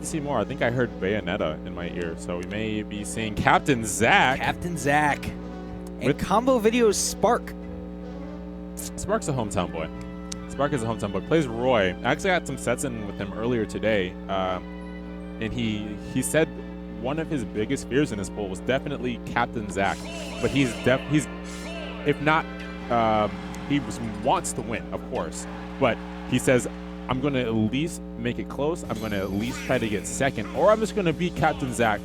see more. I think I heard Bayonetta in my ear, so we may be seeing CaptainZack. CaptainZack. And combo videos SparK. SparK's a hometown boy. SparK is a hometown boy. Plays Roy. I actually had some sets in with him earlier today, and he said one of his biggest fears in this pool was definitely CaptainZack, but he's if not, he wants to win, of course, but he says, I'm going to at least make it close. I'm going to at least try to get second, or I'm just going to beat CaptainZack.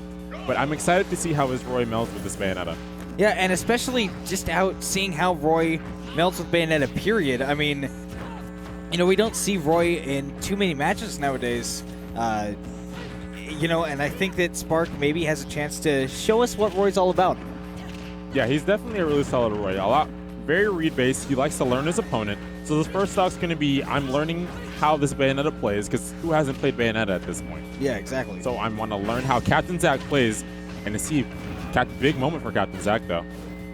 But I'm excited to see how his Roy melds with this Bayonetta. Yeah, and especially just seeing how Roy melds with Bayonetta, period. I mean, you know, we don't see Roy in too many matches nowadays. You know, and I think that SparK maybe has a chance to show us what Roy's all about. Yeah, he's definitely a really solid Roy. Very read-based. He likes to learn his opponent. So this first stock's going to be, I'm learning how this Bayonetta plays, because who hasn't played Bayonetta at this point? Yeah, exactly. So I want to learn how CaptainZack plays, and to see big moment for CaptainZack, though.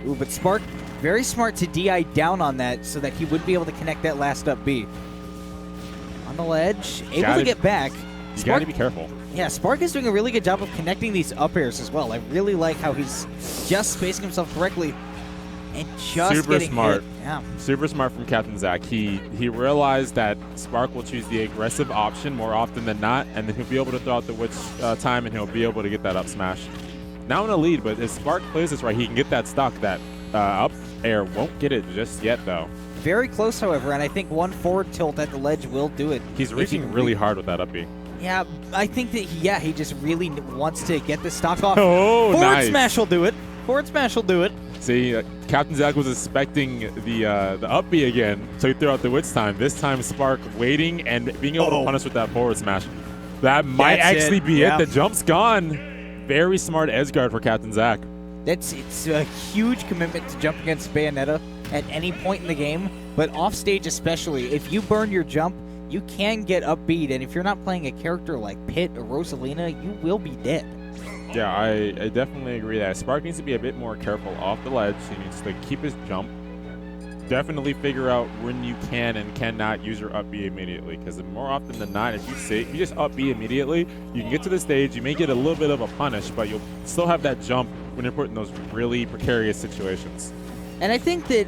Ooh, but SparK, very smart to DI down on that so that he would be able to connect that last up B. On the ledge, able to get back. You got to be careful. Yeah, SparK is doing a really good job of connecting these up airs as well. I really like how he's just spacing himself correctly and just super smart. Hit. Yeah. Super smart from CaptainZack. He realized that SparK will choose the aggressive option more often than not, and then he'll be able to throw out the witch time, and he'll be able to get that up smash. Now in a lead, but if SparK plays this right, he can get that stock. That up air won't get it just yet, though. Very close, however, and I think one forward tilt at the ledge will do it. He's reaching really hard with that up B. Yeah, I think that, he just really wants to get the stock off. Oh, forward nice. Smash will do it. Forward smash will do it. See, CaptainZack was expecting the up B again, so he threw out the witch time. This time, SparK waiting and being able to punish with that forward smash. That might actually be it. The jump's gone. Very smart edge guard for CaptainZack. It's a huge commitment to jump against Bayonetta at any point in the game, but off stage especially. If you burn your jump, you can get upbeat, and if you're not playing a character like Pit or Rosalina, you will be dead. Yeah, I definitely agree that SparK needs to be a bit more careful off the ledge. He needs to keep his jump. Definitely figure out when you can and cannot use your up B immediately, because more often than not, if you just up B immediately, you can get to the stage, you may get a little bit of a punish, but you'll still have that jump when you're put in those really precarious situations. And I think that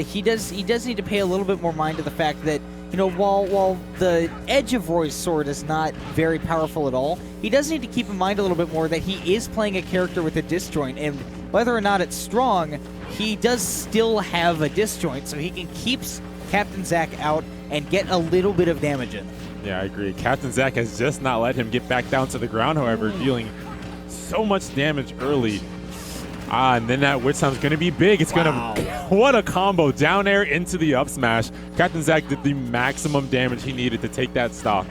he does need to pay a little bit more mind to the fact that, you know, while the edge of Roy's sword is not very powerful at all, he does need to keep in mind a little bit more that he is playing a character with a disjoint, and whether or not it's strong, he does still have a disjoint, so he can keep CaptainZack out and get a little bit of damage in. Yeah, I agree. CaptainZack has just not let him get back down to the ground, however, dealing so much damage early. And then that witch time's going to be big. It's going to... What a combo. Down air into the up smash. CaptainZack did the maximum damage he needed to take that stock.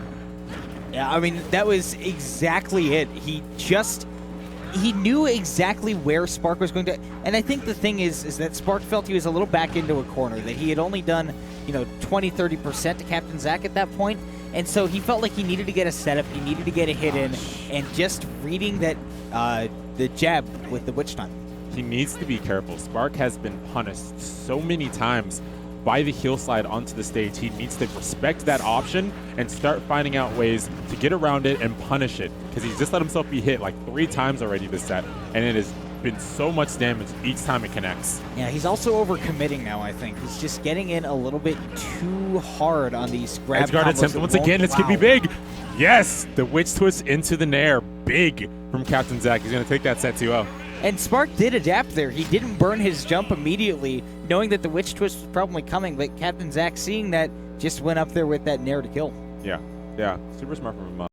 Yeah, I mean, that was exactly it. He knew exactly where SparK was going to... And I think the thing is that SparK felt he was a little back into a corner, that he had only done, you know, 20-30% to CaptainZack at that point. And so he felt like he needed to get a setup, he needed to get a hit in, and just reading that the jab with the witch time. He needs to be careful. SparK has been punished so many times by the heel slide onto the stage. He needs to respect that option and start finding out ways to get around it and punish it, because he's just let himself be hit like 3 times already this set, and it has been so much damage each time it connects. Yeah, he's also overcommitting now, I think. He's just getting in a little bit too hard on these grab edge guard attempt once again. This could be big. Yes, the witch twist into the nair. Big from CaptainZack. He's going to take that set 2-0. And SparK did adapt there. He didn't burn his jump immediately, knowing that the witch twist was probably coming, but CaptainZack, seeing that, just went up there with that nair to kill. Yeah, super smart from him.